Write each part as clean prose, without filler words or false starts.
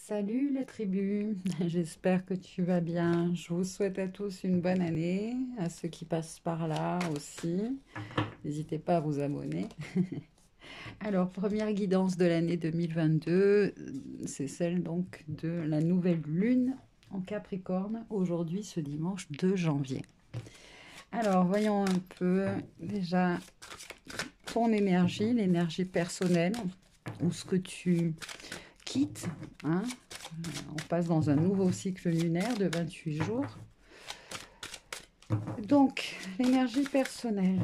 Salut les tribus, j'espère que tu vas bien. Je vous souhaite à tous une bonne année, à ceux qui passent par là aussi. N'hésitez pas à vous abonner. Alors, première guidance de l'année 2022, c'est celle donc de la nouvelle lune en Capricorne, aujourd'hui ce dimanche 2 janvier. Alors, voyons un peu déjà ton énergie, l'énergie personnelle, ou ce que tu quittes, hein. On passe dans un nouveau cycle lunaire de 28 jours. Donc, l'énergie personnelle,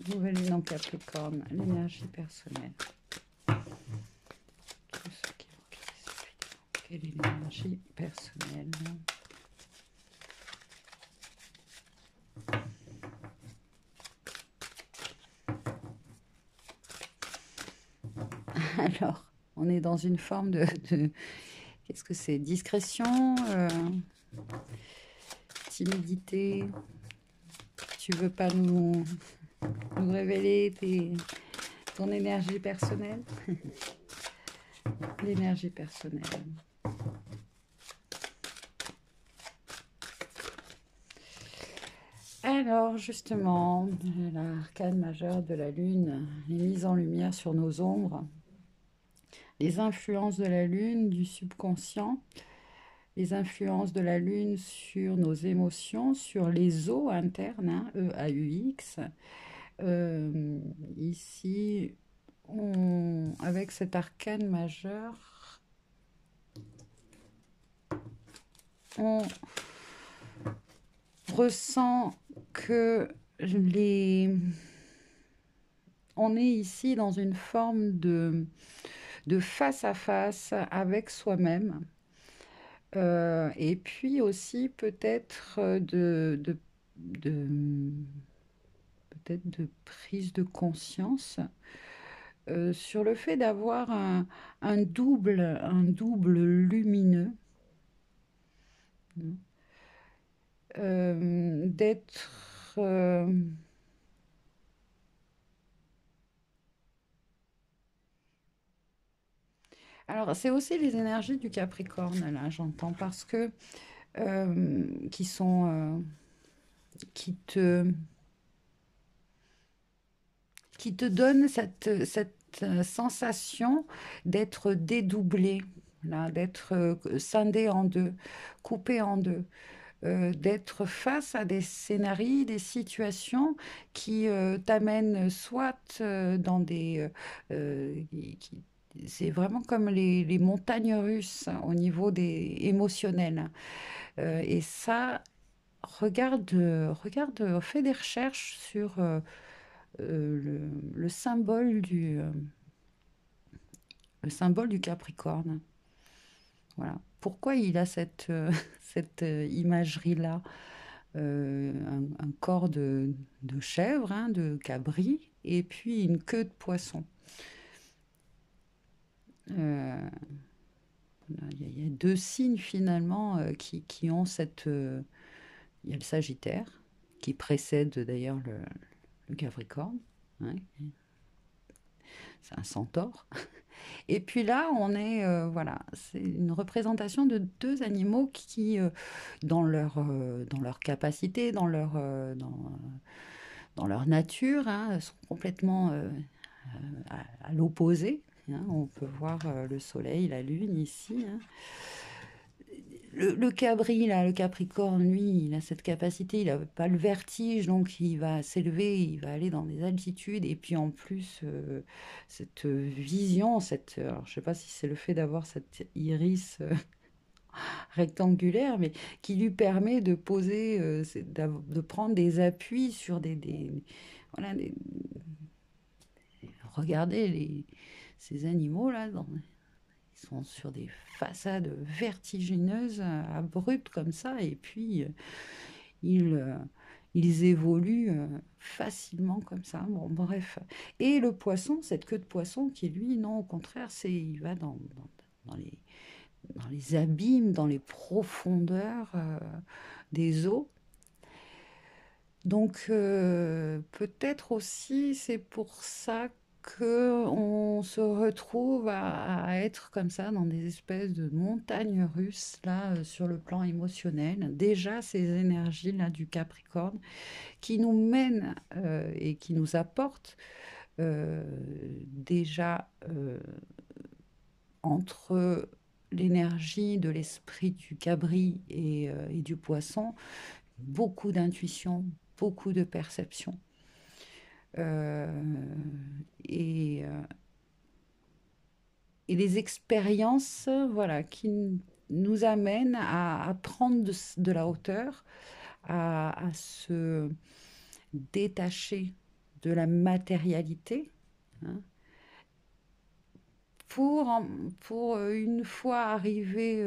nouvelle lune en Capricorne, l'énergie personnelle. Tous ceux qui vont quitter cette vidéo. Quelle est l'énergie personnelle? Alors, on est dans une forme de qu'est-ce que c'est? Discrétion, timidité. Tu veux pas nous révéler ton énergie personnelle? L'énergie personnelle. Alors, justement, l'arcane majeur de la Lune, les mises en lumière sur nos ombres, les influences de la Lune, du subconscient, les influences de la Lune sur nos émotions, sur les os internes, hein, E-A-U-X. Ici, avec cet arcane majeur, on ressent que on est ici dans une forme de face à face avec soi-même. Et puis aussi peut-être de peut-être de prise de conscience sur le fait d'avoir un double lumineux, d'être alors c'est aussi les énergies du Capricorne là, j'entends, parce que qui sont qui te donnent cette sensation d'être dédoublé, là, d'être scindé en deux, coupé en deux, d'être face à des scénarios, des situations qui t'amènent soit dans des... c'est vraiment comme les montagnes russes, hein, au niveau des émotionnels. Et ça, fais des recherches sur le symbole le symbole du Capricorne. Voilà. Pourquoi il a cette imagerie-là? Un corps de chèvre, hein, de cabri, et puis une queue de poisson. Il y a deux signes finalement qui ont cette... il y a le Sagittaire, qui précède d'ailleurs le Capricorne, hein, c'est un centaure. Et puis là, on est, voilà, c'est une représentation de deux animaux qui, dans leur capacité, dans leur nature, hein, sont complètement à l'opposé, hein. On peut voir le soleil, la lune ici, hein. Le cabri, là, le capricorne, lui, il a cette capacité, il n'a pas le vertige, donc il va s'élever, il va aller dans des altitudes, et puis en plus, cette vision, alors, je ne sais pas si c'est le fait d'avoir cette iris rectangulaire, mais qui lui permet de poser, de prendre des appuis sur voilà, regardez ces animaux-là, ils sont sur des façades vertigineuses, abruptes comme ça, et puis ils, euh, ils évoluent facilement comme ça. Bon, bref. Et le poisson, cette queue de poisson, qui lui, non, au contraire, il va dans les abîmes, dans les profondeurs des eaux. Donc, peut-être aussi, c'est pour ça que on se retrouve à être comme ça dans des espèces de montagnes russes, là, sur le plan émotionnel. Déjà, ces énergies-là du Capricorne qui nous mènent et qui nous apportent euh, déjà entre l'énergie de l'esprit du cabri et du poisson, beaucoup d'intuition, beaucoup de perception. Euh, et, euh, et les expériences voilà, qui nous amènent à prendre de la hauteur, à se détacher de la matérialité, hein, pour, pour une fois arriver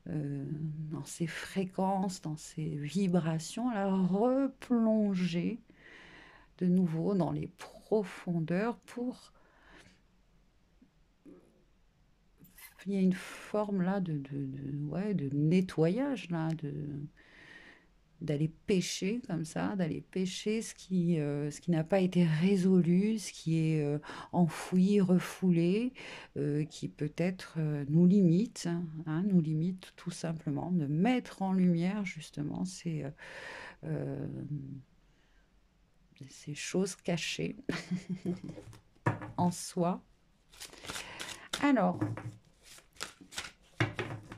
dans ces fréquences, dans ces vibrations, la replonger de nouveau dans les profondeurs pour il y a une forme là ouais, de nettoyage là, d'aller pêcher comme ça, d'aller pêcher ce qui n'a pas été résolu, ce qui est enfoui, refoulé, qui peut-être nous limite, hein, nous limite tout simplement, de mettre en lumière justement euh, ces choses cachées en soi. Alors,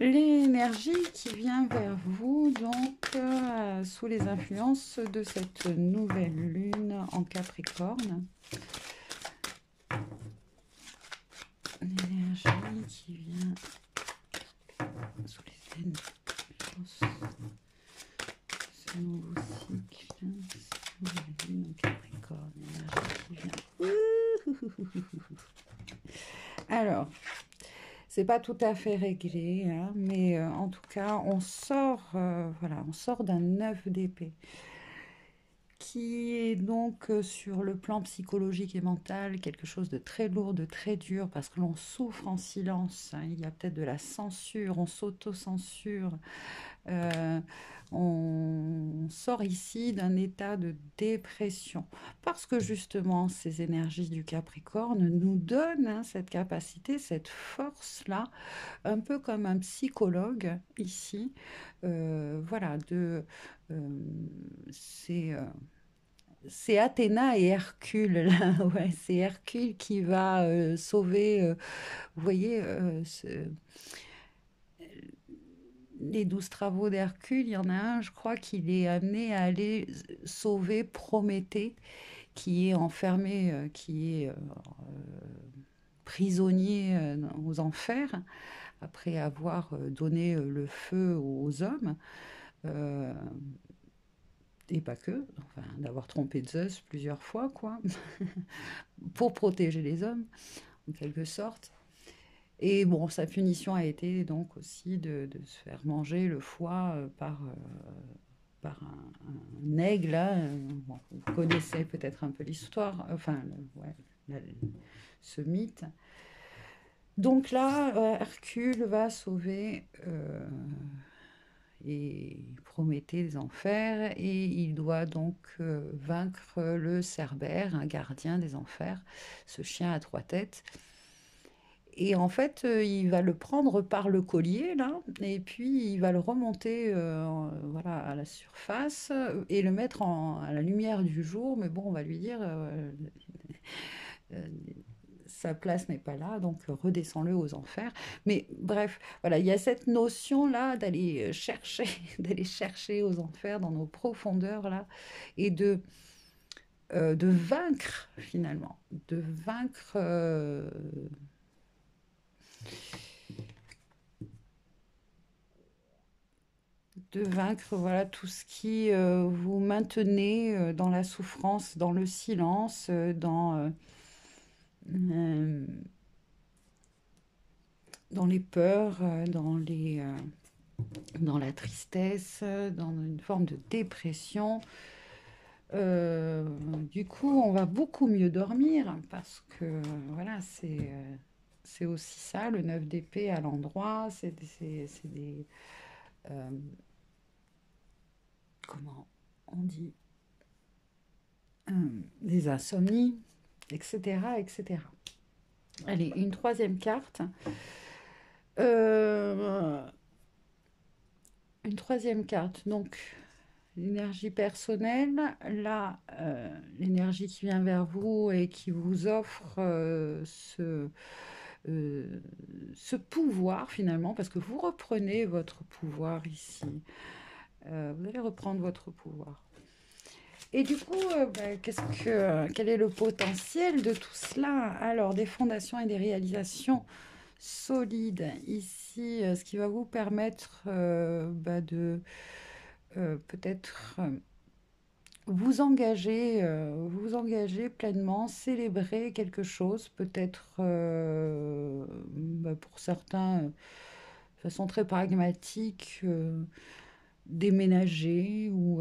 l'énergie qui vient vers vous, donc, sous les influences de cette nouvelle lune en Capricorne. L'énergie qui vient sous les influences de ce nouveau cycle, cette nouvelle lune en Capricorne. L'énergie qui vient. Alors, c'est pas tout à fait réglé, hein, mais en tout cas, voilà, on sort d'un 9 d'épée qui est donc sur le plan psychologique et mental quelque chose de très lourd, de très dur, parce que l'on souffre en silence, hein, il y a peut-être de la censure, on s'auto-censure, euh, on sort ici d'un état de dépression parce que justement ces énergies du Capricorne nous donnent hein, cette capacité, cette force-là, un peu comme un psychologue ici, voilà, euh, c'est c'est Athéna et Hercule, là, ouais, c'est Hercule qui va sauver, vous voyez, les 12 travaux d'Hercule, il y en a un, je crois, qu'il est amené à aller sauver Prométhée, qui est enfermé, qui est prisonnier aux enfers, après avoir donné le feu aux hommes, euh, et pas que, enfin, d'avoir trompé Zeus plusieurs fois, quoi, pour protéger les hommes, en quelque sorte. Et bon, sa punition a été donc aussi de se faire manger le foie par un aigle. Là. Bon, vous connaissez peut-être un peu l'histoire, enfin, ouais, la- ce mythe. Donc là, Hercule va sauver et Prométhée des enfers, et il doit donc vaincre le Cerbère, un gardien des enfers, ce chien à trois têtes. Et en fait, il va le prendre par le collier, là, et puis il va le remonter voilà, à la surface et le mettre à la lumière du jour. Mais bon, on va lui dire, euh, sa place n'est pas là, donc redescends-le aux enfers. Mais bref, voilà, il y a cette notion-là d'aller chercher, d'aller chercher aux enfers dans nos profondeurs, là, et de vaincre, finalement, de vaincre... de vaincre voilà tout ce qui vous maintenez dans la souffrance, dans le silence, euh, dans les peurs, dans la tristesse, dans une forme de dépression. Du coup, on va beaucoup mieux dormir parce que voilà, c'est aussi ça, le 9 d'épée à l'endroit, c'est des, comment? on dit des insomnies, etc., etc. Allez, une troisième carte. Euh, une troisième carte, donc l'énergie personnelle, là, l'énergie qui vient vers vous et qui vous offre euh, ce pouvoir finalement, parce que vous reprenez votre pouvoir ici. Vous allez reprendre votre pouvoir. Et du coup, quel est le potentiel de tout cela? Alors, des fondations et des réalisations solides ici, ce qui va vous permettre de peut-être vous engager pleinement, célébrer quelque chose, peut-être pour certains, de façon très pragmatique, déménager ou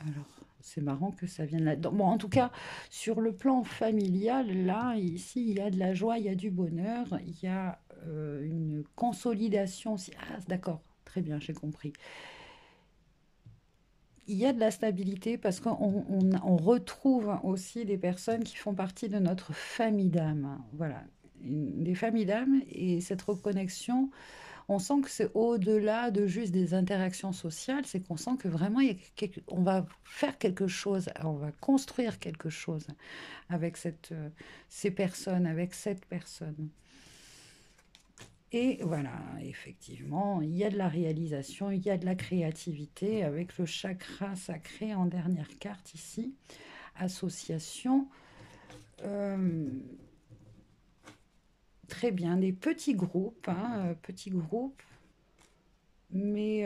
alors, c'est marrant que ça vienne là-dedans. Bon, en tout cas, sur le plan familial, là, ici, il y a de la joie, il y a du bonheur, il y a une consolidation aussi. Ah, d'accord, très bien, j'ai compris. Il y a de la stabilité parce qu'on retrouve aussi des personnes qui font partie de notre famille d'âme. Voilà, des familles d'âme et cette reconnexion. On sent que c'est au-delà de juste des interactions sociales, c'est qu'on sent que vraiment on va faire quelque chose, on va construire quelque chose avec ces personnes, avec cette personne. Et voilà, effectivement, il y a de la réalisation, il y a de la créativité avec le chakra sacré en dernière carte ici, association. Euh, Très bien, des petits groupes, hein, petits groupes, mais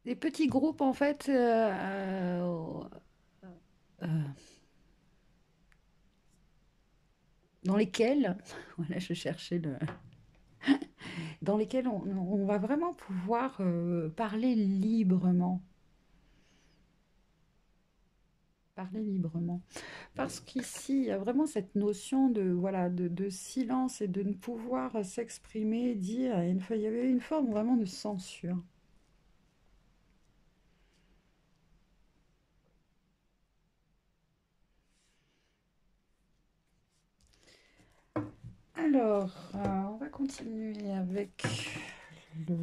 des petits groupes, en fait, euh, dans lesquels, voilà, je cherchais dans lesquels on va vraiment pouvoir parler librement. Parler librement. Parce qu'ici, il y a vraiment cette notion de, voilà, de silence et de ne pouvoir s'exprimer, dire. Il y avait une forme vraiment de censure. Alors, on va continuer avec le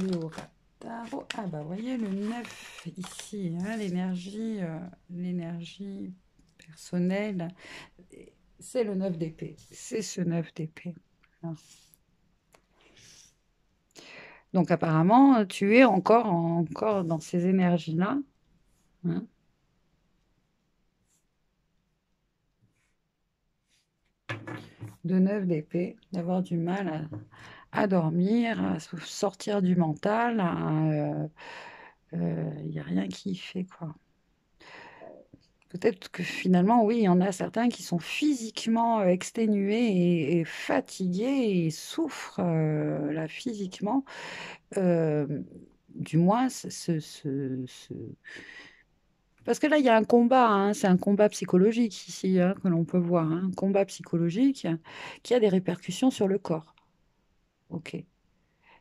Léo Tarot. Ah bah, vous voyez le 9 ici, hein, l'énergie personnelle. C'est le 9 d'épée. C'est ce 9 d'épée. Hein. Donc apparemment, tu es encore dans ces énergies-là. Hein. De 9 d'épée, d'avoir du mal à dormir, à sortir du mental. Il n'y a rien qui fait, quoi. Peut-être que finalement, oui, il y en a certains qui sont physiquement exténués et fatigués et souffrent là physiquement. Euh, du moins, parce que là, il y a un combat, hein, c'est un combat psychologique ici hein, que l'on peut voir, hein, un combat psychologique qui a des répercussions sur le corps. Ok.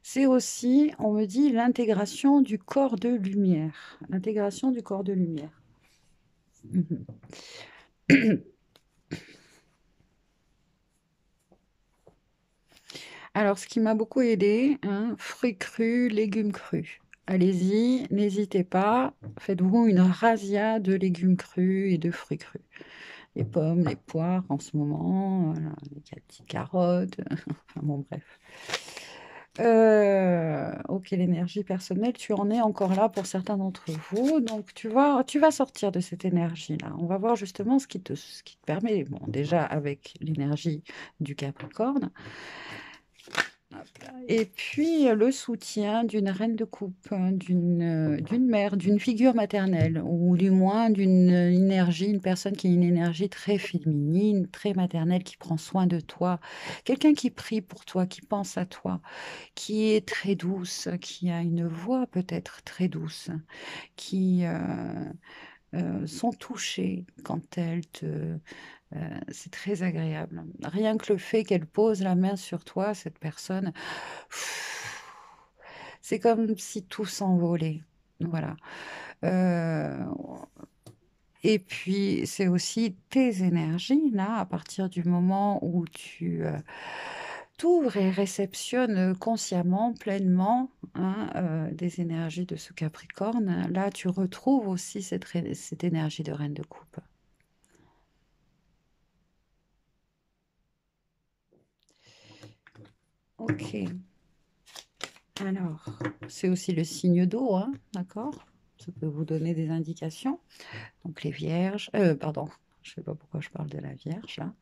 C'est aussi, on me dit, l'intégration du corps de lumière. L'intégration du corps de lumière. Mhm. Alors, ce qui m'a beaucoup aidé, hein, fruits crus, légumes crus. Allez-y, n'hésitez pas, faites-vous une razzia de légumes crus et de fruits crus. Les pommes, les poires en ce moment, voilà, les petites carottes, enfin bon, bref. Ok, l'énergie personnelle, tu en es encore là pour certains d'entre vous. Donc, tu vas sortir de cette énergie-là. On va voir justement ce qui te permet, bon, déjà avec l'énergie du Capricorne, hop là. Et puis le soutien d'une reine de coupe, hein, d'une mère, d'une figure maternelle, ou du moins d'une énergie, une personne qui a une énergie très féminine, très maternelle, qui prend soin de toi, quelqu'un qui prie pour toi, qui pense à toi, qui est très douce, qui a une voix peut-être très douce, qui sont touchées quand elle te... c'est très agréable. Rien que le fait qu'elle pose la main sur toi, cette personne, C'est comme si tout s'envolait. Voilà. Euh, et puis, c'est aussi tes énergies, là, à partir du moment où tu t'ouvres et réceptionnes consciemment, pleinement, hein, des énergies de ce Capricorne. Là, tu retrouves aussi cette énergie de Reine de Coupe. Ok. Alors, c'est aussi le signe d'eau, hein, d'accord? Ça peut vous donner des indications. Donc, les vierges, pardon, je ne sais pas pourquoi je parle de la Vierge, là.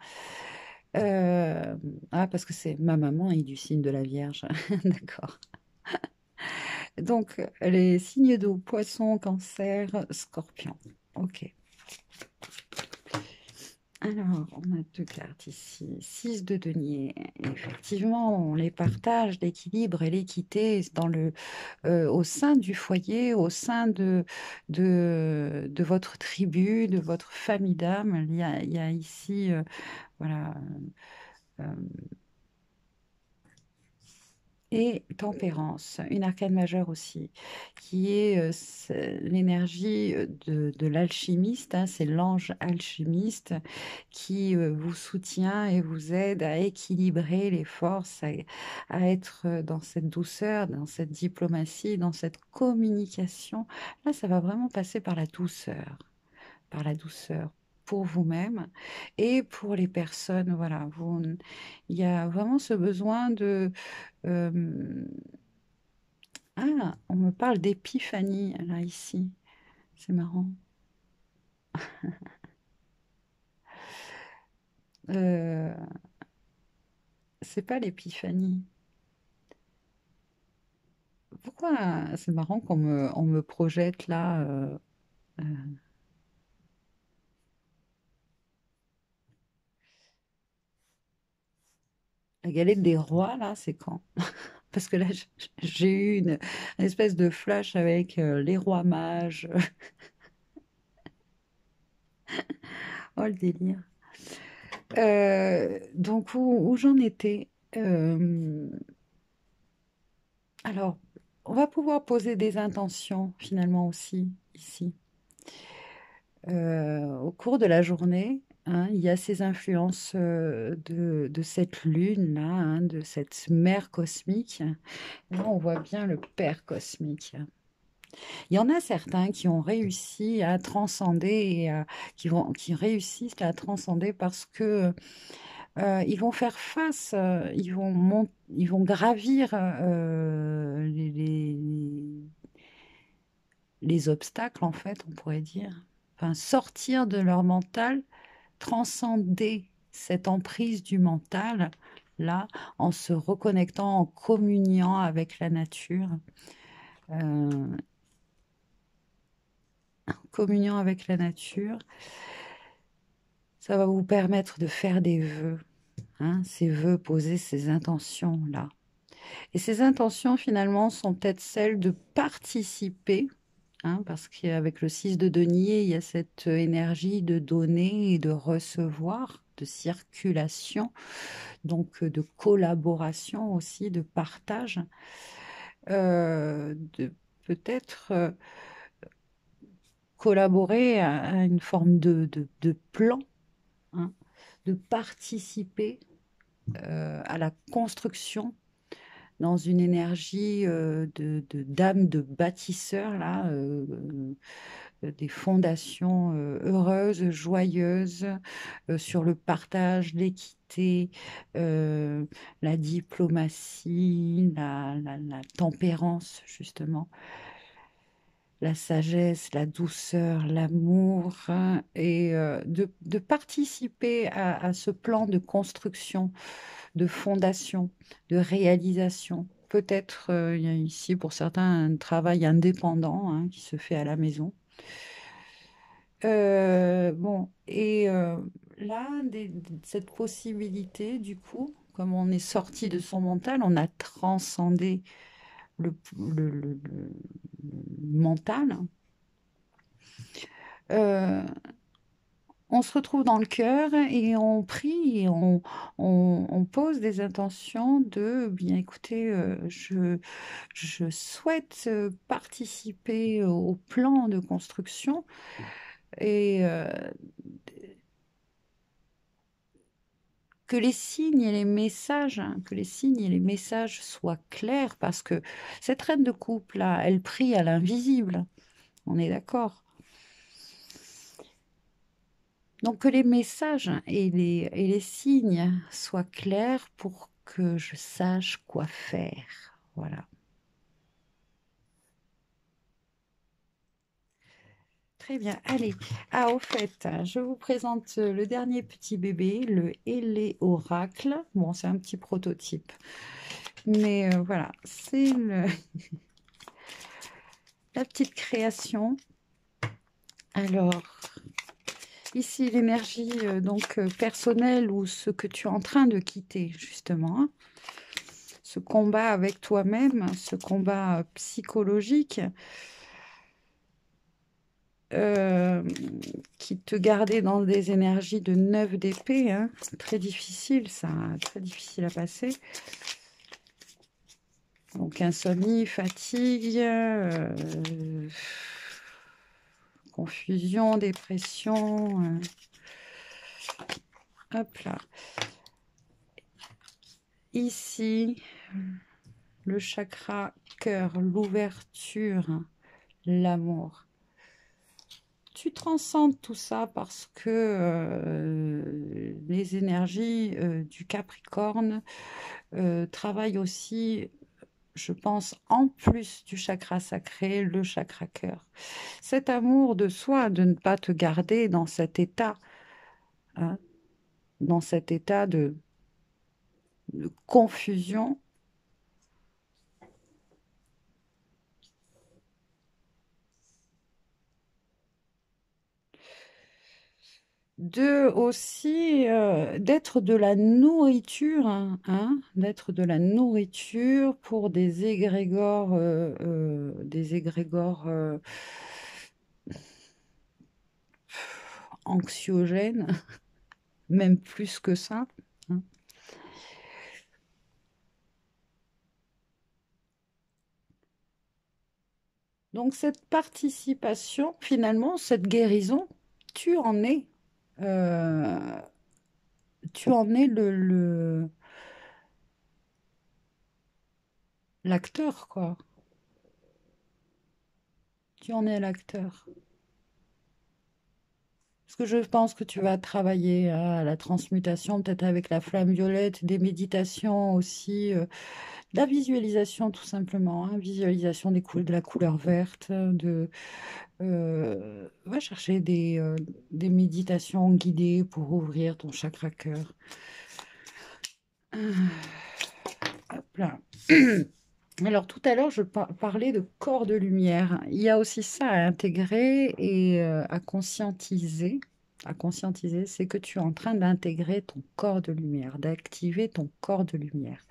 Ah, parce que c'est ma maman est du signe de la Vierge. D'accord. Donc, les signes d'eau, poisson, cancer, scorpion. Ok. Alors, on a deux cartes ici. 6 de denier. Effectivement, on les partage, l'équilibre et l'équité au sein du foyer, au sein de votre tribu, de votre famille d'âmes. Il y a ici, voilà, euh, et tempérance, une arcane majeure aussi, qui est l'énergie de l'alchimiste, hein, c'est l'ange alchimiste qui vous soutient et vous aide à équilibrer les forces, à être dans cette douceur, dans cette diplomatie, dans cette communication. Là, ça va vraiment passer par la douceur pour vous-même et pour les personnes. Voilà, il y a vraiment ce besoin de euh, ah, on me parle d'épiphanie, là, ici. C'est marrant. Euh, c'est pas l'épiphanie. Pourquoi c'est marrant qu'on me projette là euh, la galette des rois, là, c'est quand? Parce que là, j'ai eu une espèce de flash avec les rois mages. Oh, le délire. Donc, où j'en étais? Alors, on va pouvoir poser des intentions finalement aussi ici. Au cours de la journée, hein, il y a ces influences de cette lune-là, hein, de cette mère cosmique. Là, on voit bien le père cosmique. Il y en a certains qui ont réussi à transcender qui réussissent à transcender parce que ils vont faire face, ils vont gravir les obstacles, en fait, on pourrait dire. Enfin, sortir de leur mental, transcender cette emprise du mental, là, en se reconnectant, en communiant avec la nature, euh, communiant avec la nature, ça va vous permettre de faire des vœux, hein, ces vœux, poser ces intentions-là. Et ces intentions, finalement, sont peut-être celles de participer, hein, parce qu'avec le 6 de denier, il y a cette énergie de donner et de recevoir, de circulation, donc de collaboration aussi, de partage, de peut-être collaborer à une forme de plan, hein, de participer à la construction dans une énergie d'âme de bâtisseur, là, des fondations heureuses, joyeuses, sur le partage, l'équité, euh, la diplomatie, la tempérance, justement, la sagesse, la douceur, l'amour, hein, et de participer à ce plan de construction, de fondation, de réalisation. Peut-être il y a ici pour certains un travail indépendant, hein, qui se fait à la maison. Bon, et là, cette possibilité, du coup, comme on est sorti de son mental, on a transcendé le mental. On se retrouve dans le cœur et on prie et on pose des intentions de, bien écoutez, je souhaite participer au plan de construction et que les signes et les messages, hein, que les signes et les messages soient clairs parce que cette reine de coupe là, elle prie à l'invisible. On est d'accord. Donc que les messages et les signes soient clairs pour que je sache quoi faire. Voilà. Très bien. Allez. Ah, au fait, je vous présente le dernier petit bébé, le Hélé Oracle. Bon, c'est un petit prototype. Mais voilà, c'est la petite création. Alors, ici, l'énergie donc personnelle ou ce que tu es en train de quitter, justement, hein. Ce combat avec toi-même, ce combat psychologique euh, qui te gardait dans des énergies de 9 d'épée, hein. Très difficile, ça, très difficile à passer. Donc, insomnie, fatigue, confusion, dépression. Hop là. Ici, le chakra cœur, l'ouverture, l'amour. Tu transcendes tout ça parce que les énergies du Capricorne travaillent aussi, je pense, en plus du chakra sacré, le chakra cœur. Cet amour de soi, de ne pas te garder dans cet état, hein, dans cet état de confusion. De aussi d'être de la nourriture, hein, d'être de la nourriture pour des égrégores anxiogènes, même plus que ça, hein. Donc cette participation, finalement, cette guérison, tu en es, euh, tu en es l'acteur, quoi. Tu en es l'acteur. Parce que je pense que tu vas travailler à la transmutation, peut-être avec la flamme violette, des méditations aussi, de la visualisation tout simplement, hein, visualisation de la couleur verte, va chercher des méditations guidées pour ouvrir ton chakra cœur. Hop là. Alors tout à l'heure, je parlais de corps de lumière. Il y a aussi ça à intégrer et à conscientiser. À conscientiser, c'est que tu es en train d'intégrer ton corps de lumière, d'activer ton corps de lumière.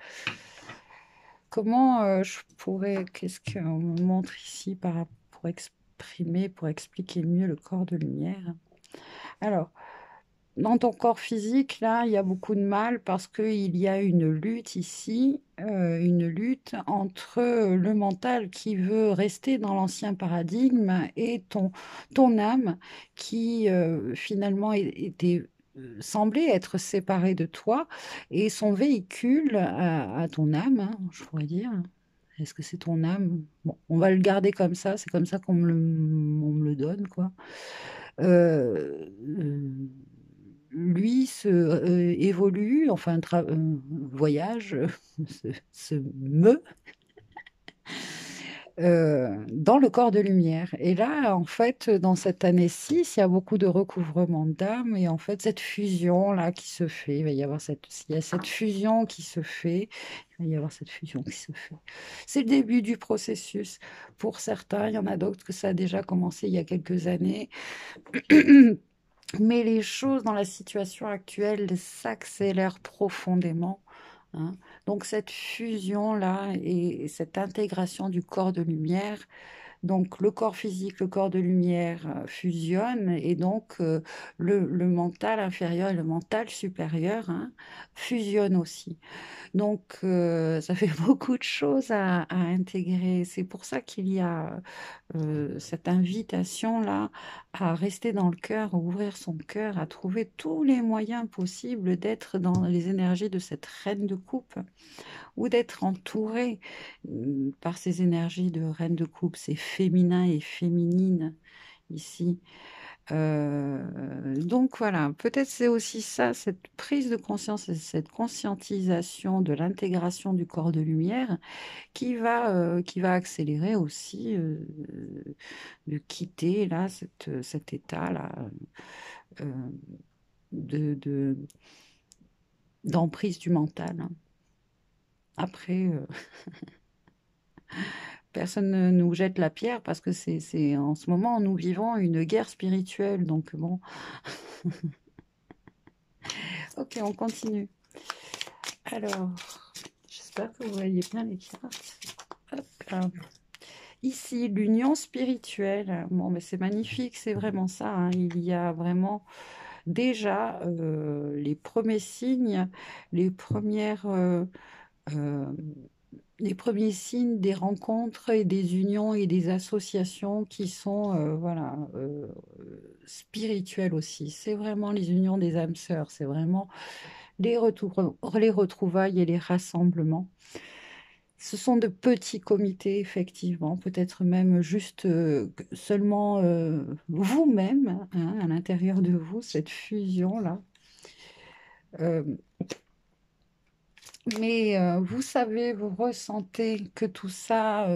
Comment je pourrais, qu'est-ce qu'on me montre ici pour exprimer, pour expliquer mieux le corps de lumière? Alors, dans ton corps physique, là, il y a beaucoup de mal parce qu'il y a une lutte ici, une lutte entre le mental qui veut rester dans l'ancien paradigme et ton âme qui finalement était semblait être séparée de toi et son véhicule à ton âme, hein, je pourrais dire. Est-ce que c'est ton âme? Bon, on va le garder comme ça, c'est comme ça on me le donne, quoi. Euh, lui évolue, enfin voyage, se meut dans le corps de lumière. Et là, en fait, dans cette année 6, il y a beaucoup de recouvrement d'âme et en fait, cette fusion-là qui se fait, il va y avoir il y a cette fusion qui se fait, il va y avoir cette fusion qui se fait. C'est le début du processus. Pour certains, il y en a d'autres que ça a déjà commencé il y a quelques années. Mais les choses dans la situation actuelle s'accélèrent profondément, hein. Donc cette fusion-là et cette intégration du corps de lumière Donc le corps physique, le corps de lumière fusionnent et donc le mental inférieur et le mental supérieur hein, fusionnent aussi. Donc ça fait beaucoup de choses à intégrer. C'est pour ça qu'il y a cette invitation-là à rester dans le cœur, à ouvrir son cœur, à trouver tous les moyens possibles d'être dans les énergies de cette reine de coupe ou d'être entouré par ces énergies de reine de coupe, c'est féminin et féminine ici. Donc voilà, peut-être c'est aussi ça, cette prise de conscience et cette conscientisation de l'intégration du corps de lumière qui va accélérer aussi de quitter là cet état-là euh, de, d'emprise du mental. Hein. Après, personne ne nous jette la pierre parce que en ce moment, nous vivons une guerre spirituelle. Donc bon, ok, on continue. Alors, j'espère que vous voyez bien les cartes. Hop là. Ici, l'union spirituelle. Bon, mais c'est magnifique, c'est vraiment ça. Hein. Il y a vraiment déjà les premiers signes, les premières, euh, les premiers signes des rencontres et des unions et des associations qui sont voilà, spirituelles aussi. C'est vraiment les unions des âmes sœurs, c'est vraiment les retrouvailles et les rassemblements. Ce sont de petits comités, effectivement, peut-être même juste seulement vous-même, hein, à l'intérieur de vous, cette fusion-là. Euh, mais vous savez, vous ressentez que tout ça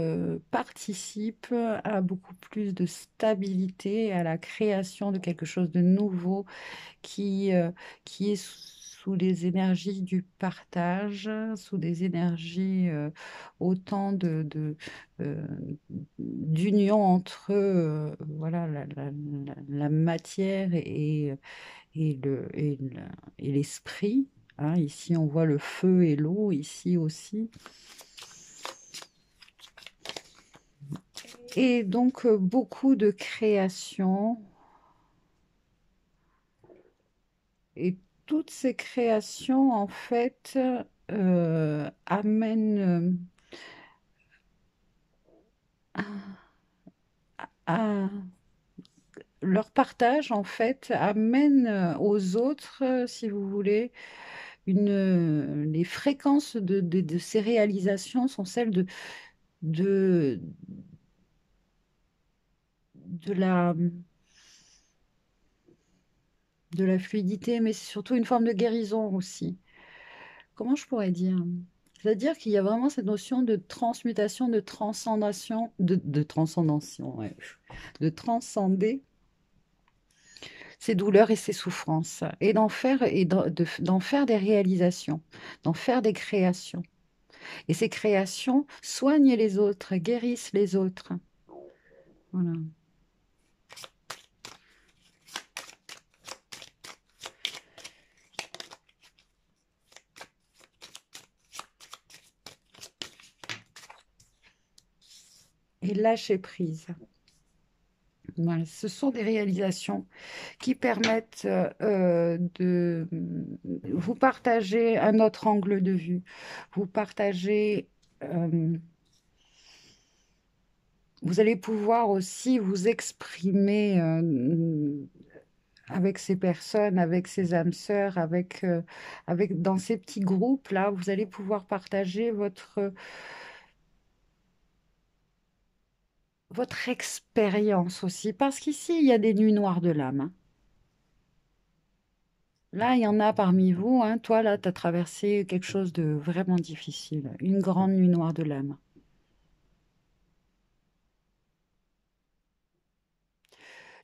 participe à beaucoup plus de stabilité, à la création de quelque chose de nouveau qui est sous les énergies du partage, sous des énergies autant euh, d'union entre voilà, la matière et l'esprit. Hein. Ici, on voit le feu et l'eau, ici aussi. Et donc, beaucoup de création. Et toutes ces créations, en fait, amènent à, leur partage, en fait, amène aux autres, si vous voulez, les fréquences de ces réalisations sont celles de, de la, de la fluidité, mais c'est surtout une forme de guérison aussi. Comment je pourrais dire? C'est-à-dire qu'il y a vraiment cette notion de transmutation, de transcendation, de transcendation, ouais, de transcender ses douleurs et ses souffrances, et d'en faire des réalisations, d'en faire des créations. Et ces créations soignent les autres, guérissent les autres. Voilà. Et lâcher prise. Voilà. Ce sont des réalisations qui permettent de vous partager un autre angle de vue, vous partager, vous allez pouvoir aussi vous exprimer avec ces personnes, avec ces âmes sœurs, dans ces petits groupes-là, vous allez pouvoir partager votre expérience aussi, parce qu'ici, il y a des nuits noires de l'âme. Hein. Là, il y en a parmi vous, hein. Toi, là, tu as traversé quelque chose de vraiment difficile, une grande nuit noire de l'âme.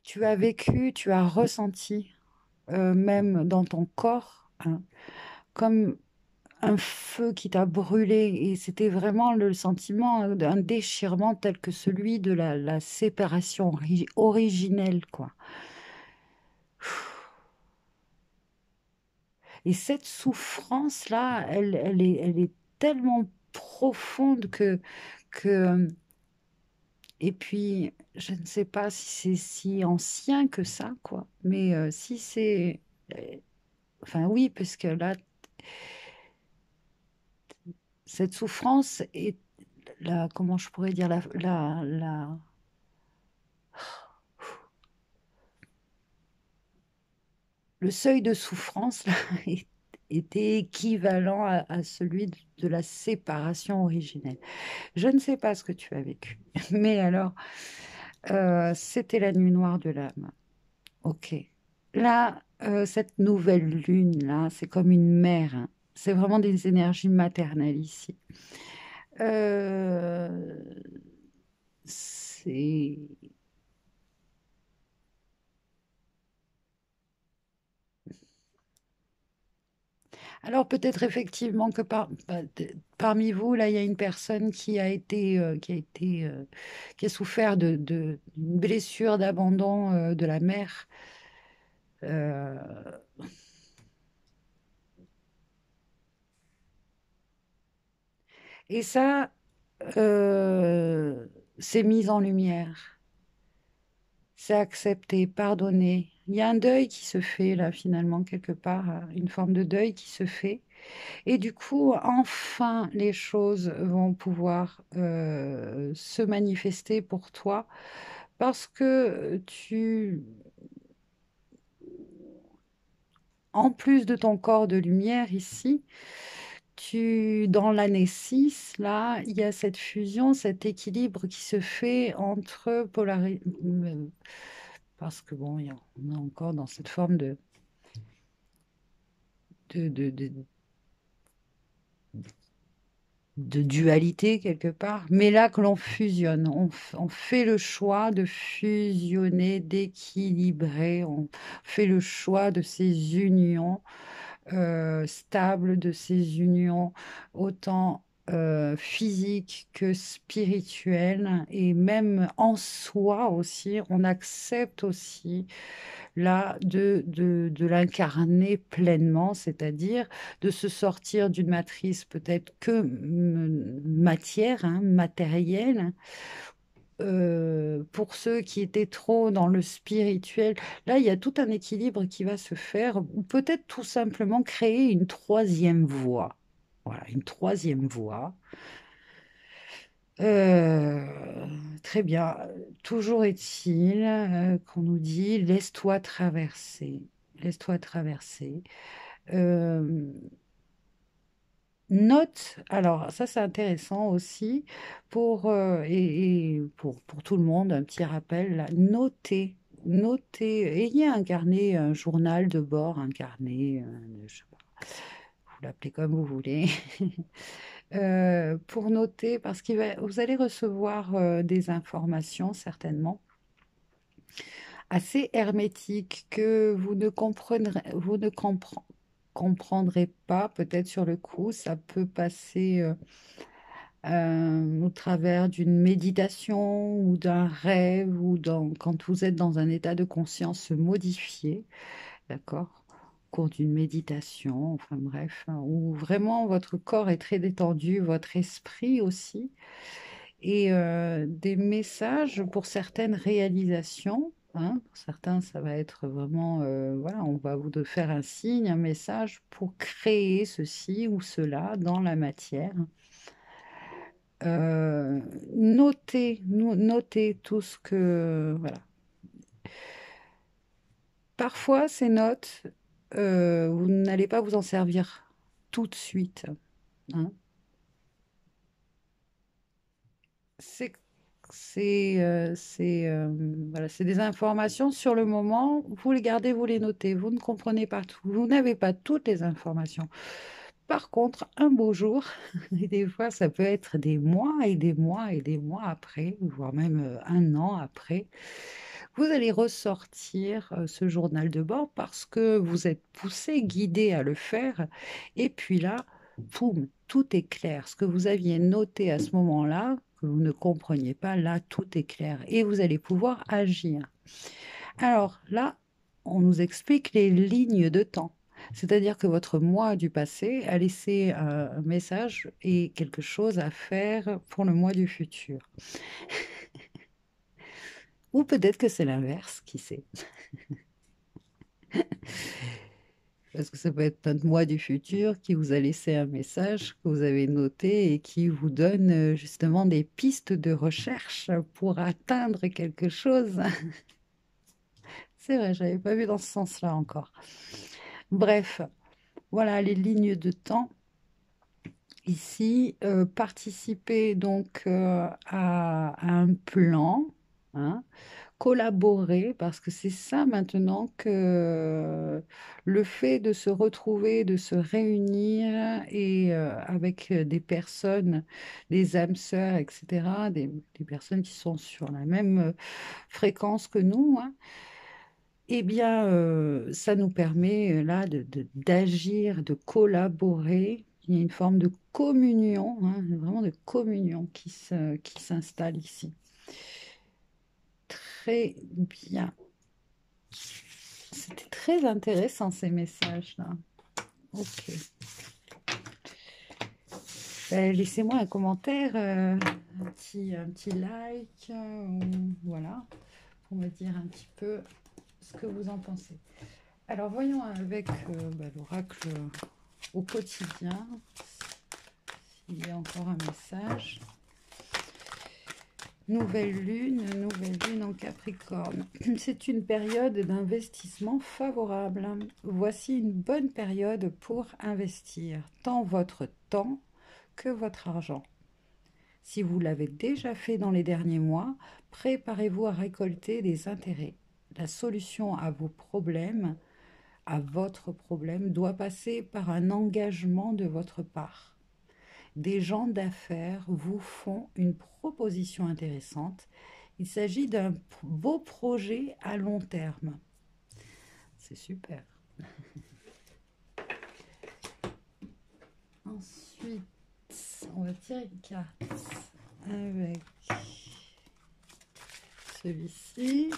Tu as vécu, tu as ressenti, même dans ton corps, hein, comme un feu qui t'a brûlé. Et c'était vraiment le sentiment d'un déchirement tel que celui de la séparation originelle, quoi. Et cette souffrance-là, elle est tellement profonde que Et puis, je ne sais pas si c'est si ancien que ça, quoi. Mais si c'est... euh, Enfin oui, parce que là, cette souffrance est la... Comment je pourrais dire le seuil de souffrance là, était équivalent à celui de la séparation originelle. Je ne sais pas ce que tu as vécu, mais alors, c'était la nuit noire de l'âme. Ok. Là, cette nouvelle lune-là, c'est comme une mère, hein. C'est vraiment des énergies maternelles ici. Euh, c'est... Alors peut-être effectivement que parmi vous, là, il y a une personne qui a souffert d'une blessure d'abandon de la mère. Euh, et ça, euh, c'est mis en lumière. C'est accepter, pardonner. Il y a un deuil qui se fait là finalement quelque part, une forme de deuil qui se fait. Et du coup, enfin, les choses vont pouvoir se manifester pour toi parce que en plus de ton corps de lumière ici, dans l'année 6 là, il y a cette fusion, cet équilibre qui se fait entre parce que bon, on est encore dans cette forme de, de, de, de dualité quelque part, mais là que l'on fusionne, on fait le choix de fusionner, d'équilibrer, on fait le choix de ces unions stables, de ces unions autant physiques que spirituelles, et même en soi aussi, on accepte aussi là de l'incarner pleinement, c'est-à-dire de se sortir d'une matrice peut-être que matière, hein, matérielle. Pour ceux qui étaient trop dans le spirituel, là, il y a tout un équilibre qui va se faire, ou peut-être tout simplement créer une troisième voie. Voilà, une troisième voie. Très bien. Toujours est-il qu'on nous dit, laisse-toi traverser. Laisse-toi traverser. Euh, Note, alors ça c'est intéressant aussi et pour tout le monde, un petit rappel, là, notez, ayez un carnet, un journal de bord, un carnet, je sais pas, vous l'appelez comme vous voulez, pour noter, parce vous allez recevoir des informations certainement assez hermétiques que vous ne comprendrez pas peut-être sur le coup, ça peut passer au travers d'une méditation ou d'un rêve quand vous êtes dans un état de conscience modifié, d'accord? Au cours d'une méditation, enfin bref, hein, où vraiment votre corps est très détendu, votre esprit aussi, et des messages pour certaines réalisations. Hein, pour certains, ça va être vraiment, voilà, on va vous de faire un signe, un message pour créer ceci ou cela dans la matière. Euh, notez tout ce que... Voilà. Parfois, ces notes, vous n'allez pas vous en servir tout de suite, hein. C'est, voilà, c'est des informations sur le moment, vous les gardez, vous les notez, vous ne comprenez pas tout, vous n'avez pas toutes les informations. Par contre, un beau jour, et des fois ça peut être des mois et des mois et des mois après, voire même un an après, vous allez ressortir ce journal de bord parce que vous êtes poussé, guidé à le faire. Et puis là, boum, tout est clair. Ce que vous aviez noté à ce moment-là, que vous ne compreniez pas, là, tout est clair. Et vous allez pouvoir agir. Alors là, on nous explique les lignes de temps. C'est-à-dire que votre moi du passé a laissé un message et quelque chose à faire pour le moi du futur. Ou peut-être que c'est l'inverse, qui sait. Parce que ça peut être notre moi du futur qui vous a laissé un message que vous avez noté et qui vous donne justement des pistes de recherche pour atteindre quelque chose. C'est vrai, j'avais pas vu dans ce sens-là encore. Bref, voilà les lignes de temps. Ici, participer donc à un plan, hein, collaborer, parce que c'est ça maintenant que le fait de se retrouver, de se réunir et avec des personnes, des âmes sœurs, etc., des personnes qui sont sur la même fréquence que nous, hein, eh bien, ça nous permet là d'agir, de collaborer. Il y a une forme de communion, hein, vraiment de communion qui s'installe ici. Très bien. C'était très intéressant ces messages-là. Ok. Ben, laissez-moi un commentaire, un petit like, voilà, pour me dire un petit peu ce que vous en pensez. Alors voyons avec l'oracle au quotidien, s'il y a encore un message. Nouvelle lune en Capricorne. C'est une période d'investissement favorable. Voici une bonne période pour investir tant votre temps que votre argent. Si vous l'avez déjà fait dans les derniers mois, préparez-vous à récolter des intérêts. La solution à vos problèmes, à votre problème, doit passer par un engagement de votre part. Des gens d'affaires vous font une proposition intéressante. Il s'agit d'un beau projet à long terme. C'est super. Ensuite, on va tirer une carte avec celui-ci.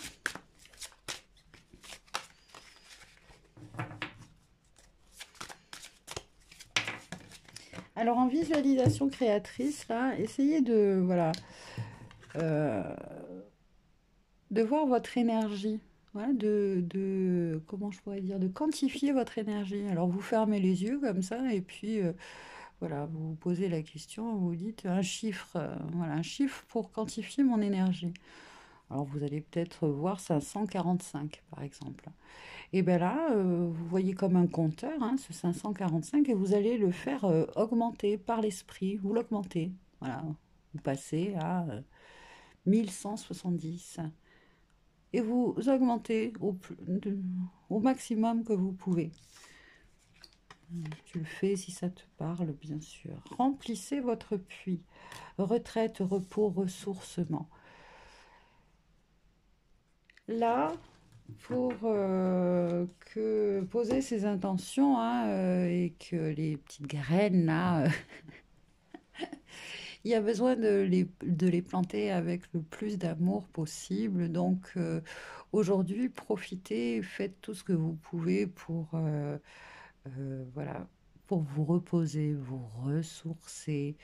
Alors en visualisation créatrice, là, essayez de, voilà, de voir votre énergie, voilà, comment je pourrais dire, de quantifier votre énergie. Alors vous fermez les yeux comme ça et puis voilà, vous vous posez la question, vous dites un chiffre, voilà, un chiffre pour quantifier mon énergie. Alors vous allez peut-être voir 545 par exemple. Et bien là, vous voyez comme un compteur, hein, ce 545, et vous allez le faire augmenter par l'esprit, vous l'augmentez. Voilà, vous passez à 1170. Et vous augmentez au maximum que vous pouvez. Tu le fais si ça te parle, bien sûr. Remplissez votre puits. Retraite, repos, ressourcement. Là, pour que poser ses intentions, hein, et que les petites graines là, il y a besoin de les planter avec le plus d'amour possible. Donc aujourd'hui, profitez, faites tout ce que vous pouvez pour voilà, pour vous reposer, vous ressourcer,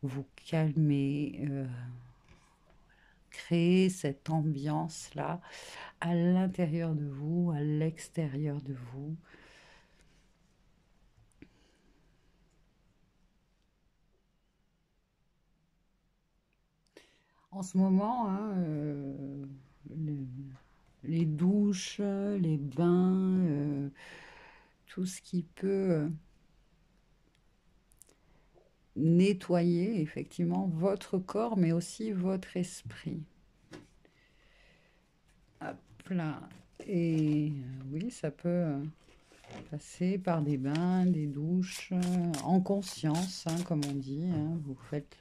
vous calmer, créer cette ambiance-là à l'intérieur de vous, à l'extérieur de vous. En ce moment, hein, le- les douches, les bains, tout ce qui peut nettoyer effectivement votre corps, mais aussi votre esprit. Hop là. Et oui, ça peut passer par des bains, des douches, en conscience, hein, comme on dit. Hein. Vous faites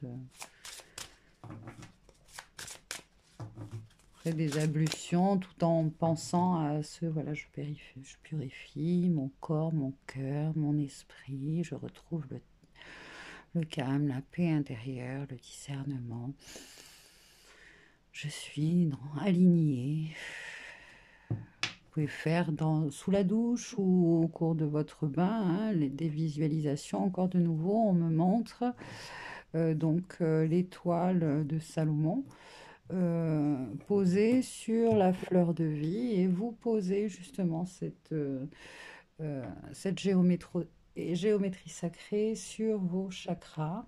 des ablutions tout en pensant à ce, voilà, je purifie mon corps, mon cœur, mon esprit, je retrouve le calme, la paix intérieure, le discernement. Je suis alignée. Vous pouvez faire sous la douche ou au cours de votre bain, hein, des visualisations. Encore de nouveau, on me montre donc l'étoile de Salomon. posez sur la fleur de vie et vous posez justement cette géométrie sacrée sur vos chakras.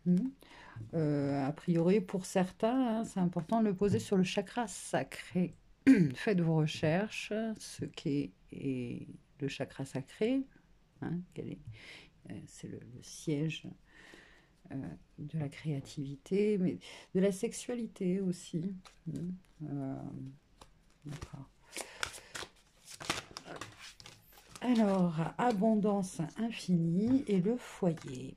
Hmm. A priori, pour certains, hein, c'est important de le poser sur le chakra sacré. Faites vos recherches, ce qu'est est le chakra sacré, hein, c'est le siège euh, de la créativité, mais de la sexualité aussi. Euh, d'accord. Alors, abondance infinie et le foyer.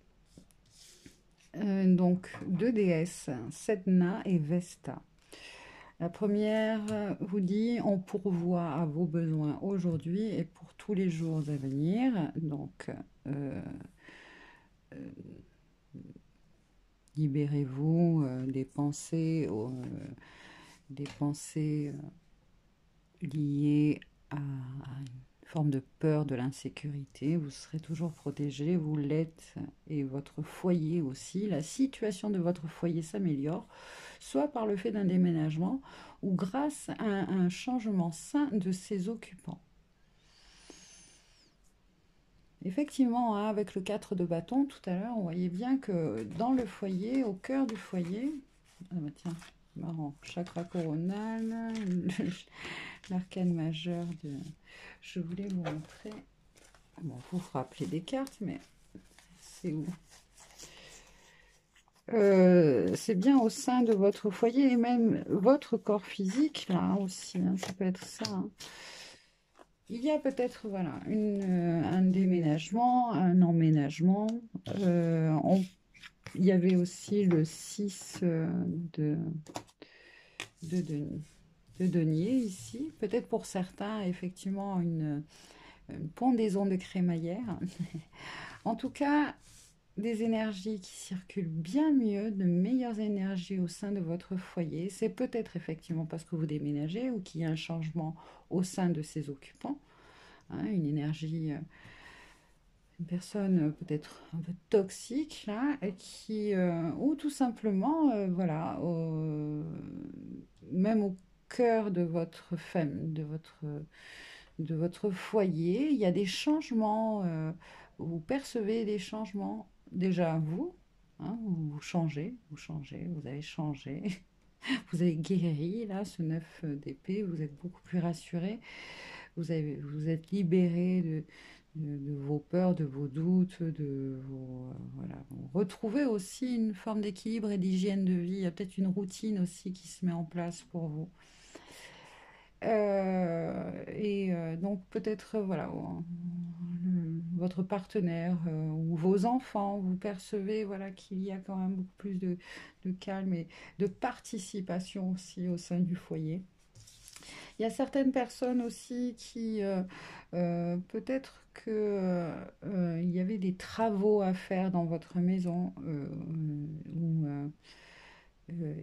Donc, deux déesses, Sedna et Vesta. La première vous dit on pourvoit à vos besoins aujourd'hui et pour tous les jours à venir. Donc, euh, libérez-vous des pensées liées à une forme de peur de l'insécurité. Vous serez toujours protégé, vous l'êtes, et votre foyer aussi. La situation de votre foyer s'améliore, soit par le fait d'un déménagement ou grâce à un changement sain de ses occupants. Effectivement, hein, avec le 4 de bâton, tout à l'heure, on voyait bien que dans le foyer, au cœur du foyer, ah bah tiens, marrant, chakra coronal, l'arcane majeur de... Je voulais vous montrer, bon, vous rappeler des cartes, mais c'est où? C'est bien au sein de votre foyer et même votre corps physique, là aussi, hein, ça peut être ça, hein. Il y a peut-être voilà, un déménagement, un emménagement. Il y avait aussi le 6 de, de, de denier ici. Peut-être pour certains, effectivement, une pendaison de crémaillère. En tout cas, des énergies qui circulent bien mieux, de meilleures énergies au sein de votre foyer. C'est peut-être effectivement parce que vous déménagez ou qu'il y a un changement au sein de ses occupants. Hein, une énergie, une personne peut-être un peu toxique là, et ou tout simplement, voilà, même au cœur de votre famille, de votre foyer, il y a des changements, vous percevez des changements déjà vous, hein, vous changez, vous avez changé, vous avez guéri là, ce 9 d'épée, vous êtes beaucoup plus rassuré, vous êtes libéré de vos peurs, de vos doutes, voilà. Vous retrouvez aussi une forme d'équilibre et d'hygiène de vie. Il y a peut-être une routine aussi qui se met en place pour vous. Donc peut-être voilà, votre partenaire ou vos enfants, vous percevez voilà qu'il y a quand même beaucoup plus de calme et de participation aussi au sein du foyer. Il y a certaines personnes aussi qui, peut-être que il y avait des travaux à faire dans votre maison,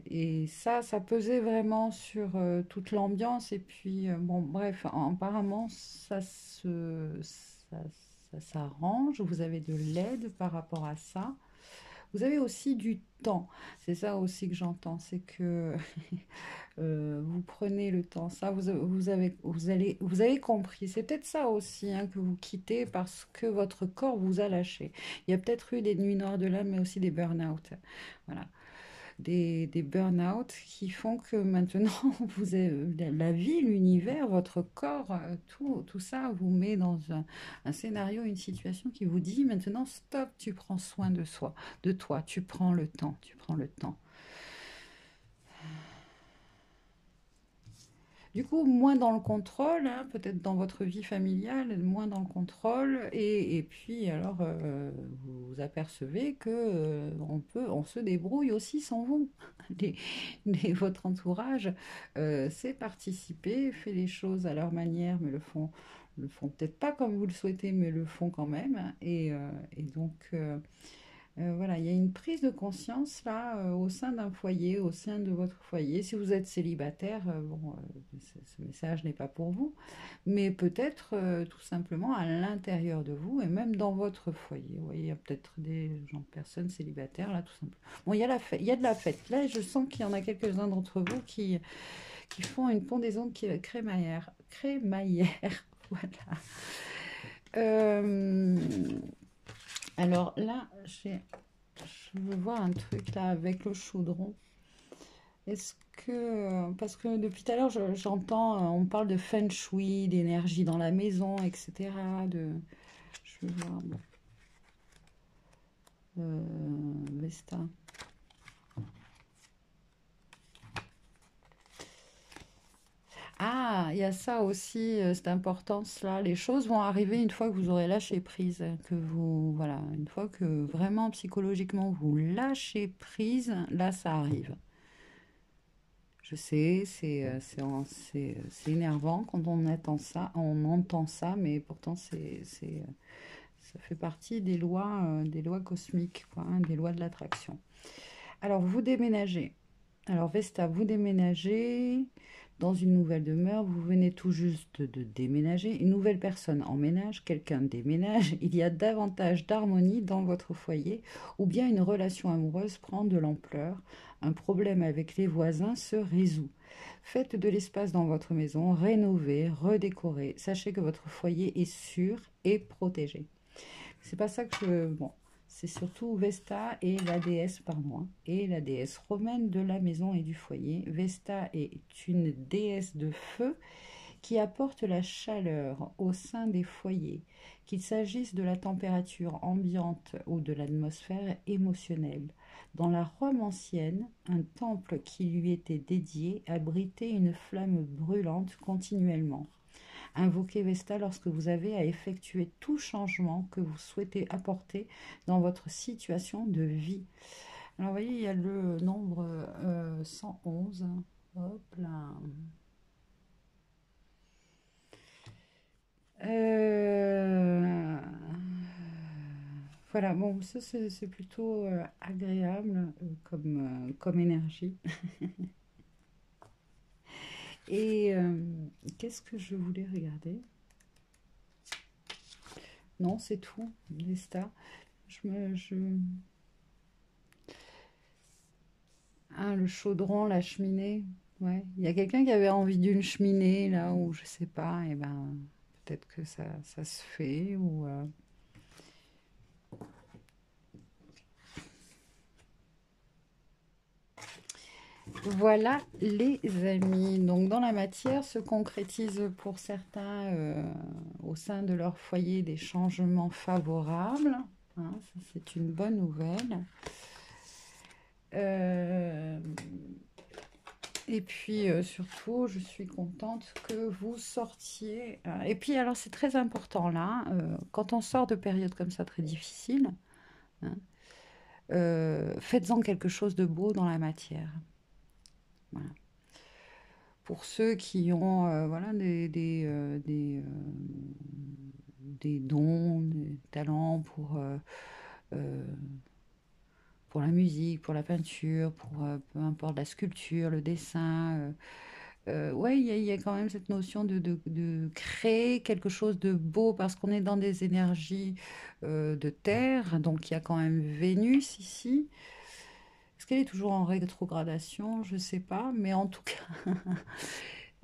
et ça pesait vraiment sur toute l'ambiance. Et puis, bon, bref, apparemment, ça, ça s'arrange. Vous avez de l'aide par rapport à ça. Vous avez aussi du temps. C'est ça aussi que j'entends, c'est que vous prenez le temps. Ça, vous avez compris. C'est peut-être ça aussi hein, que vous quittez parce que votre corps vous a lâché. Il y a peut-être eu des nuits noires de l'âme, mais aussi des burn-out. Voilà. Des burn-out qui font que maintenant, vous avez, la vie, l'univers, votre corps, tout ça vous met dans un scénario, une situation qui vous dit maintenant, stop, tu prends soin de toi, tu prends le temps, tu prends le temps. Du coup, moins dans le contrôle, hein, peut-être dans votre vie familiale, moins dans le contrôle, et puis alors vous apercevez que on se débrouille aussi sans vous. Les- votre entourage sait participer, fait les choses à leur manière, mais le font peut-être pas comme vous le souhaitez, mais le font quand même. Et donc Voilà, il y a une prise de conscience là au sein d'un foyer, au sein de votre foyer. Si vous êtes célibataire, bon, ce message n'est pas pour vous, mais peut-être tout simplement à l'intérieur de vous et même dans votre foyer. Vous voyez, il y a peut-être des gens, personnes célibataires là, tout simplement. Bon, il y a la fête, il y a de la fête. Là, je sens qu'il y en a quelques-uns d'entre vous qui font une pendaison qui crémaillère. Crémaillère, voilà. Euh, alors là, je veux voir un truc là avec le chaudron. Est-ce que, parce que depuis tout à l'heure, j'entends, on parle de feng shui, d'énergie dans la maison, etc. Je veux voir, bon, Vesta. Ah, il y a ça aussi, cette importance-là. Les choses vont arriver une fois que vous aurez lâché prise, que vous, voilà, une fois que vraiment psychologiquement vous lâchez prise, là, ça arrive. Je sais, c'est énervant quand on entend ça, mais pourtant ça fait partie des lois cosmiques, quoi, hein, des lois de l'attraction. Alors vous déménagez. Alors Vesta, vous déménagez dans une nouvelle demeure. Vous venez tout juste de déménager. Une nouvelle personne emménage, quelqu'un déménage. Il y a davantage d'harmonie dans votre foyer, ou bien une relation amoureuse prend de l'ampleur. Un problème avec les voisins se résout. Faites de l'espace dans votre maison, rénovez, redécorez. Sachez que votre foyer est sûr et protégé. C'est pas ça que je... Bon, c'est surtout Vesta et la déesse, pardon, hein, et la déesse romaine de la maison et du foyer. Vesta est une déesse de feu qui apporte la chaleur au sein des foyers, qu'il s'agisse de la température ambiante ou de l'atmosphère émotionnelle. Dans la Rome ancienne, un temple qui lui était dédié abritait une flamme brûlante continuellement. Invoquez Vesta lorsque vous avez à effectuer tout changement que vous souhaitez apporter dans votre situation de vie. Alors, vous voyez, il y a le nombre 111. Hop là. Voilà, bon, ça c'est plutôt agréable comme énergie. Et qu'est-ce que je voulais regarder? Non, c'est tout, Vesta. Ah, le chaudron, la cheminée. Ouais. Il y a quelqu'un qui avait envie d'une cheminée, là, ou je sais pas, et ben, peut-être que ça se fait, ou... Voilà, les amis. Donc, dans la matière, se concrétise pour certains, au sein de leur foyer, des changements favorables. Hein, ça, c'est une bonne nouvelle. Euh, Et puis surtout, je suis contente que vous sortiez. Et puis alors, c'est très important là, quand on sort de périodes comme ça très difficiles, hein, faites-en quelque chose de beau dans la matière. Voilà. Pour ceux qui ont voilà, des dons, des talents euh, pour la musique, pour la peinture, pour peu importe la sculpture, le dessin. Ouais, il y a quand même cette notion de créer quelque chose de beau parce qu'on est dans des énergies de terre, donc il y a quand même Vénus ici. Est-ce qu'elle est toujours en rétrogradation? Je ne sais pas, mais en tout cas,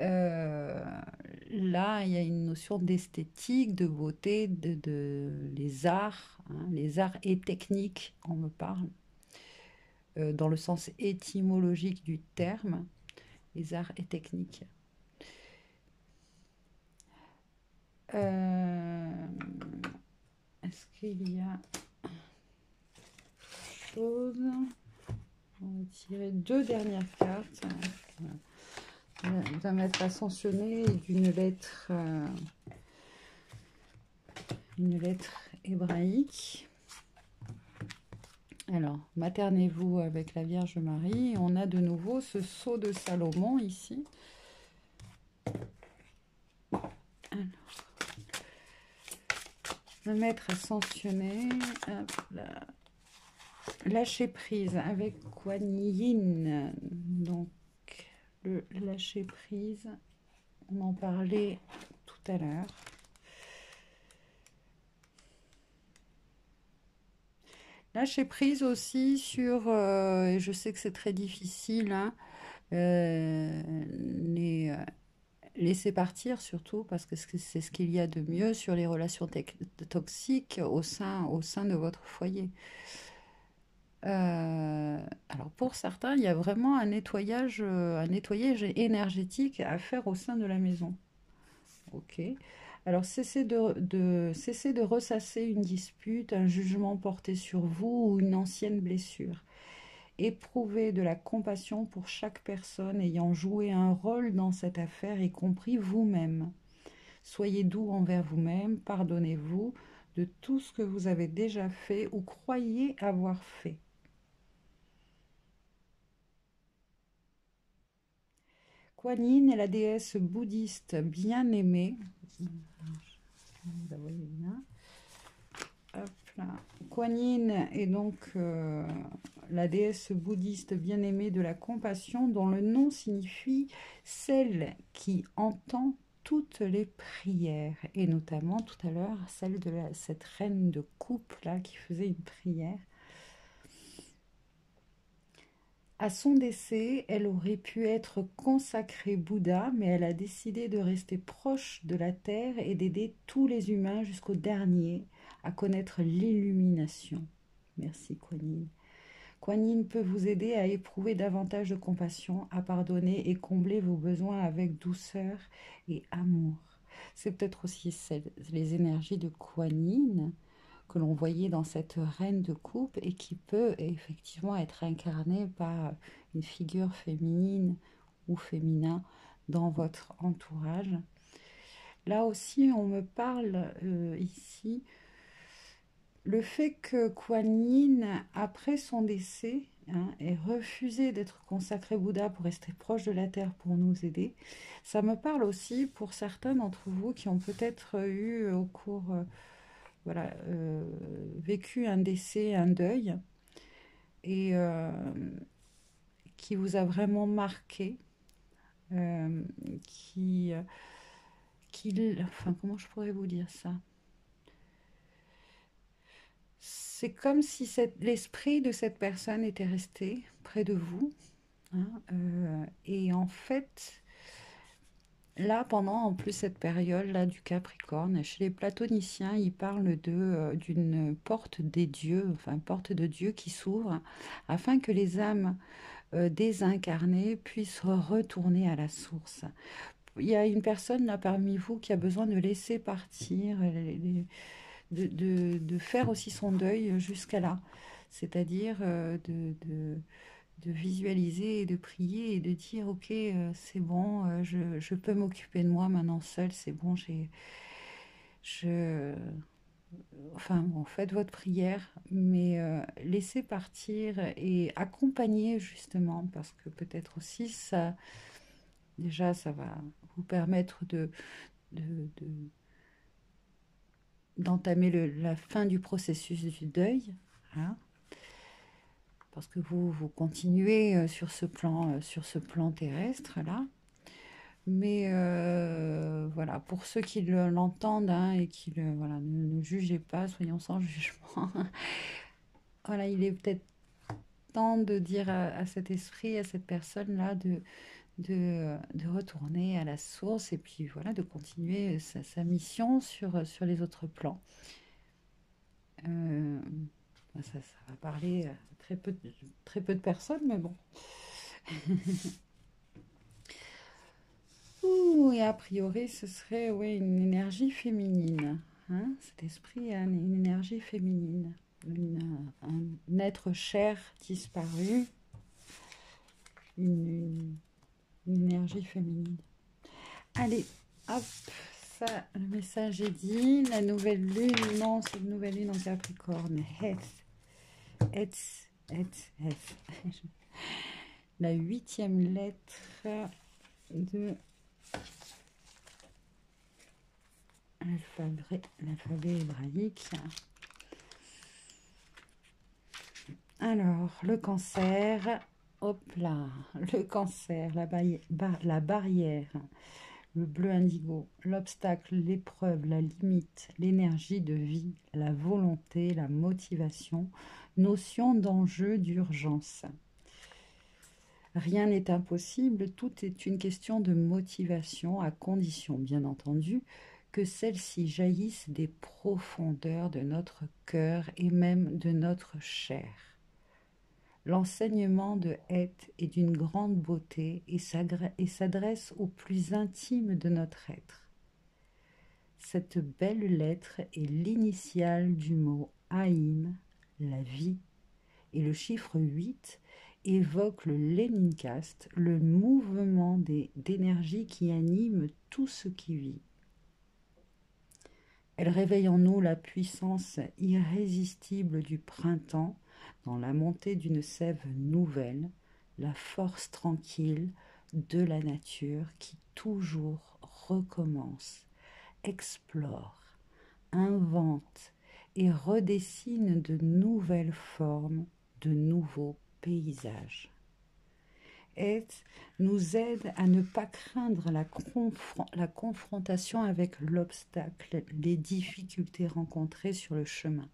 euh, là, il y a une notion d'esthétique, de beauté, les arts et techniques, on me parle, dans le sens étymologique du terme, les arts et techniques. Euh, Est-ce qu'il y a chose? On va tirer deux dernières cartes. D'un maître ascensionné et une lettre hébraïque. Alors, maternez-vous avec la Vierge Marie. On a de nouveau ce sceau de Salomon ici. Alors, le maître ascensionné. Hop là. Lâcher prise avec Kuan Yin. Donc, le lâcher prise, on en parlait tout à l'heure. Lâcher prise aussi sur, et je sais que c'est très difficile, hein, les, laisser partir surtout, parce que c'est ce qu'il y a de mieux sur les relations toxiques au sein de votre foyer. Alors pour certains, il y a vraiment un nettoyage énergétique à faire au sein de la maison. Ok. Alors cessez de ressasser une dispute, un jugement porté sur vous ou une ancienne blessure. Éprouvez de la compassion pour chaque personne ayant joué un rôle dans cette affaire, y compris vous-même. Soyez doux envers vous-même, pardonnez-vous de tout ce que vous avez déjà fait ou croyez avoir fait. Kuan Yin est la déesse bouddhiste bien-aimée. Vous la voyez bien. Hop là. Kuan Yin est donc la déesse bouddhiste bien-aimée de la compassion, dont le nom signifie celle qui entend toutes les prières, et notamment tout à l'heure celle de cette reine de coupe là qui faisait une prière. À son décès, elle aurait pu être consacrée Bouddha, mais elle a décidé de rester proche de la terre et d'aider tous les humains jusqu'au dernier à connaître l'illumination. Merci Kuan Yin. Kuan Yin peut vous aider à éprouver davantage de compassion, à pardonner et combler vos besoins avec douceur et amour. C'est peut-être aussi les énergies de Kuan Yin que l'on voyait dans cette reine de coupe et qui peut effectivement être incarnée par une figure féminine ou féminin dans votre entourage. Là aussi, on me parle ici le fait que Kuan Yin, après son décès, hein, ait refusé d'être consacré Bouddha pour rester proche de la terre pour nous aider, ça me parle aussi pour certains d'entre vous qui ont peut-être eu au cours voilà, vécu un décès, un deuil, et qui vous a vraiment marqué, euh, qui, enfin, comment je pourrais vous dire ça? C'est comme si l'esprit de cette personne était resté près de vous, hein, et en fait, là, pendant en plus cette période-là du Capricorne, chez les platoniciens, ils parlent d'une porte des dieux, enfin porte de Dieu qui s'ouvre, afin que les âmes désincarnées puissent retourner à la source. Il y a une personne là parmi vous qui a besoin de laisser partir, de faire aussi son deuil jusqu'à là, c'est-à-dire de visualiser et de prier et de dire ok, c'est bon, je peux m'occuper de moi maintenant seule, c'est bon, je, enfin bon, faites votre prière, mais laissez partir et accompagner justement, parce que peut-être aussi ça, déjà ça va vous permettre de- de- d'entamer la fin du processus du deuil, hein, parce que vous continuez sur ce plan terrestre là. Mais voilà, pour ceux qui l'entendent, hein, et qui voilà, ne jugez pas, soyons sans jugement. Voilà, il est peut-être temps de dire à cet esprit, à cette personne-là, de retourner à la source et puis voilà, de continuer sa mission sur les autres plans. Euh, ça va parler à très peu de personnes, mais bon. Ouh, et a priori, ce serait ouais, une énergie féminine. Hein. Cet esprit a une énergie féminine. Un être cher disparu, une, une énergie féminine. Allez, hop, ça, le message est dit. La nouvelle lune, non, c'est une nouvelle lune en Capricorne. La 8e lettre de l'alphabet hébraïque. Alors, le cancer, hop là, le cancer, la barrière, le bleu indigo, l'obstacle, l'épreuve, la limite, l'énergie de vie, la volonté, la motivation, notion d'enjeu, d'urgence. Rien n'est impossible, tout est une question de motivation, à condition, bien entendu, que celle-ci jaillisse des profondeurs de notre cœur et même de notre chair. L'enseignement de Heth est d'une grande beauté et s'adresse au plus intime de notre être. Cette belle lettre est l'initiale du mot Haïm, la vie, et le chiffre 8 évoque le Lénincast, le mouvement d'énergie qui anime tout ce qui vit. Elle réveille en nous la puissance irrésistible du printemps dans la montée d'une sève nouvelle, la force tranquille de la nature qui toujours recommence, explore, invente et redessine de nouvelles formes, de nouveaux paysages. Heth nous aide à ne pas craindre la confrontation avec l'obstacle, les difficultés rencontrées sur le chemin,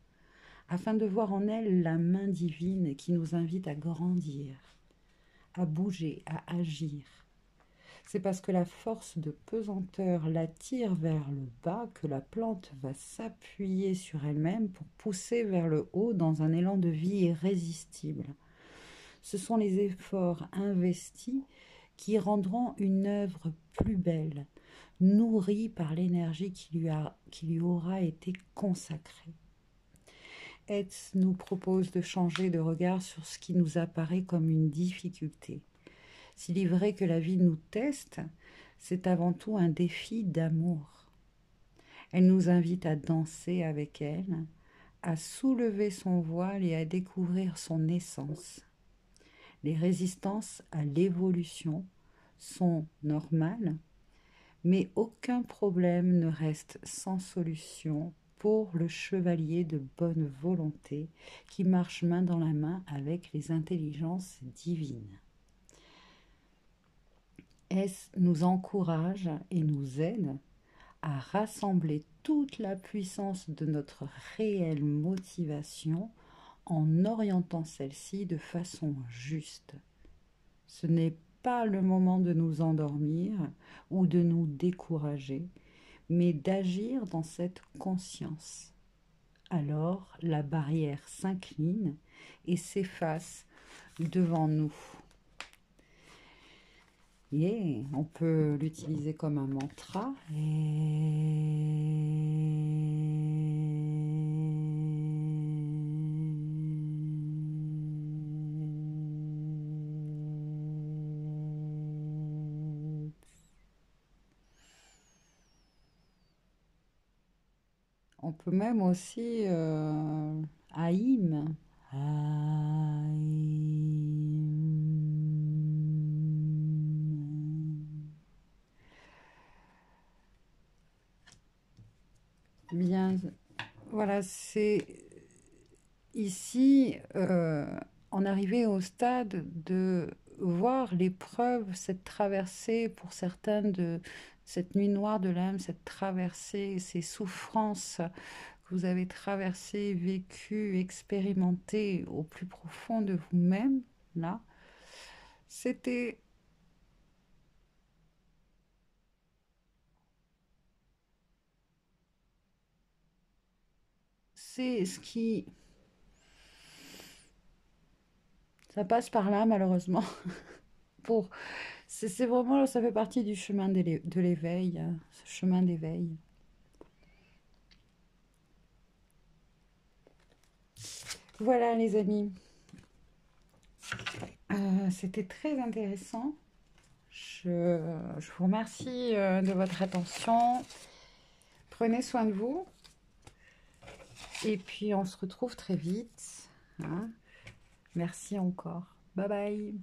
afin de voir en elle la main divine qui nous invite à grandir, à bouger, à agir. C'est parce que la force de pesanteur l'attire vers le bas que la plante va s'appuyer sur elle-même pour pousser vers le haut dans un élan de vie irrésistible. Ce sont les efforts investis qui rendront une œuvre plus belle, nourrie par l'énergie qui lui aura été consacrée. Heth nous propose de changer de regard sur ce qui nous apparaît comme une difficulté. S'il est vrai que la vie nous teste, c'est avant tout un défi d'amour. Elle nous invite à danser avec elle, à soulever son voile et à découvrir son essence. Les résistances à l'évolution sont normales, mais aucun problème ne reste sans solution pour le chevalier de bonne volonté qui marche main dans la main avec les intelligences divines. S nous encourage et nous aide à rassembler toute la puissance de notre réelle motivation en orientant celle-ci de façon juste. Ce n'est pas le moment de nous endormir ou de nous décourager, mais d'agir dans cette conscience. Alors la barrière s'incline et s'efface devant nous. On peut l'utiliser comme un mantra. On peut même aussi Haïm. Bien, voilà, c'est ici en arrivé au stade de voir l'épreuve, cette traversée pour certains de cette nuit noire de l'âme, cette traversée, ces souffrances que vous avez traversées, vécues, expérimentées au plus profond de vous-même, là, c'était c'est ce qui ça passe par là malheureusement pour c'est vraiment ça fait partie du chemin de l'éveil, ce chemin d'éveil. Voilà les amis. C'était très intéressant. Je vous remercie de votre attention. Prenez soin de vous. Et puis on se retrouve très vite. Hein. Merci encore. Bye bye.